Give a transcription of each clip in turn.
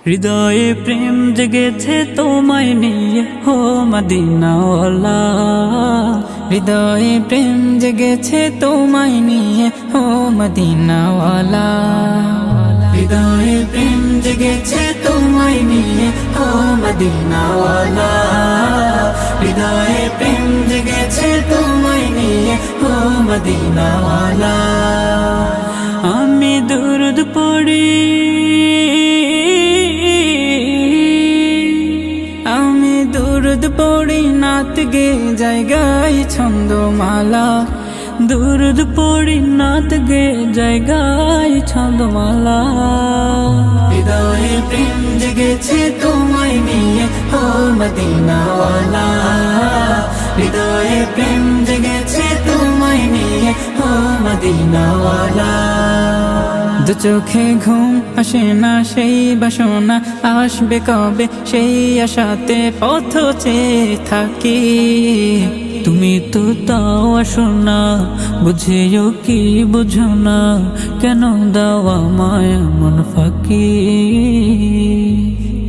হৃদয়ে প্রেম জেগেছে তোমায় নিয়ে হো মদিনাওয়ালা। হৃদয়ে প্রেম জেগেছে তোমায় নিয়ে হো মদিনাওয়ালা। হৃদয়ে প্রেম জেগেছে তোমায় নিয়ে হো মদিনাওয়ালা। হৃদয়ে প্রেম জেগেছে তোমায় নিয়ে হো মদিনাওয়ালা। আমি দুরুদ পড়ি, দুরুদ পড়ি নাত গে জায়গায় ছন্দমালা। দুরুদ পড়ি নাত গে জায়গায় ছন্দমালা। হৃদয়ে প্রেম জেগেছে তোমায় নিয়ে হো মদিনাওয়ালা। হৃদয়ে প্রেম জেগেছে তোমায় নিয়ে হো মদিনাওয়ালা। দু চোখে ঘুম আসে না সেই বাসনা, আসবে কবে সেই আশাতে পথ চেয়ে থাকি। তুমি তো তাও আসো না, বুঝেও কি বুঝো না, কেন দাও আমায় এমন ফাঁকি।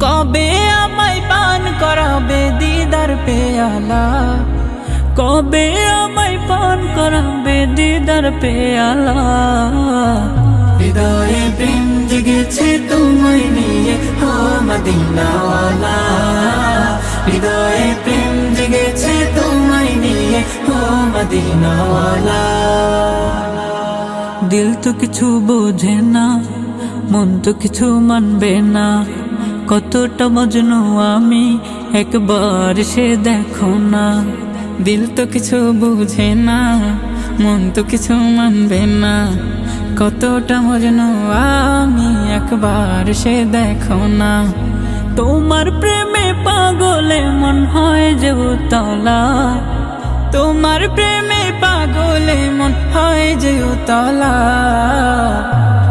কবে আমায় পান করাবে দিদার পেয়ালা, কবে আমায় পান করাবে দিদার পেয়ালা। হৃদয়ে প্রেম জেগেছে তোমায় নিয়ে হো মদিনাওয়ালা। হৃদয়ে প্রেম জেগেছে তোমায় নিয়ে হো মদিনাওয়ালা। দিল তো কিছু বোঝে না, মন তো কিছু মানবে না, কতটা মজনু আমি একবার সে দেখো না। দিল তো কিছু বুঝে না, মন তো কিছু মানবে না, কতটা মজনু আমি একবার সে দেখো না। তোমার প্রেমে পাগলে মন হয় যে উতলা, তোমার প্রেমে পাগলে মন হয় যে উতলা।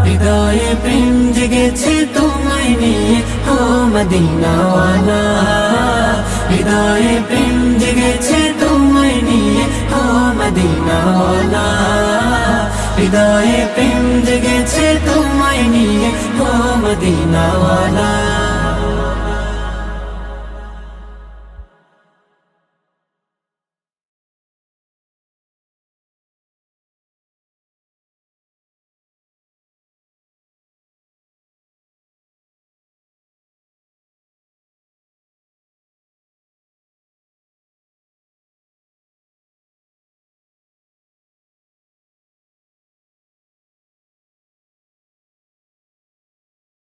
হৃদয়ে প্রেম জেগেছে তোমায় নিয়ে হো মদিনাওয়ালা। হৃদয়ে প্রেম জেগেছে তোমায় নিয়ে হো মদিনাওয়ালা। হৃদয়ে প্রেম জেগেছে তোমায় নিয়ে হো মদিনাওয়ালা।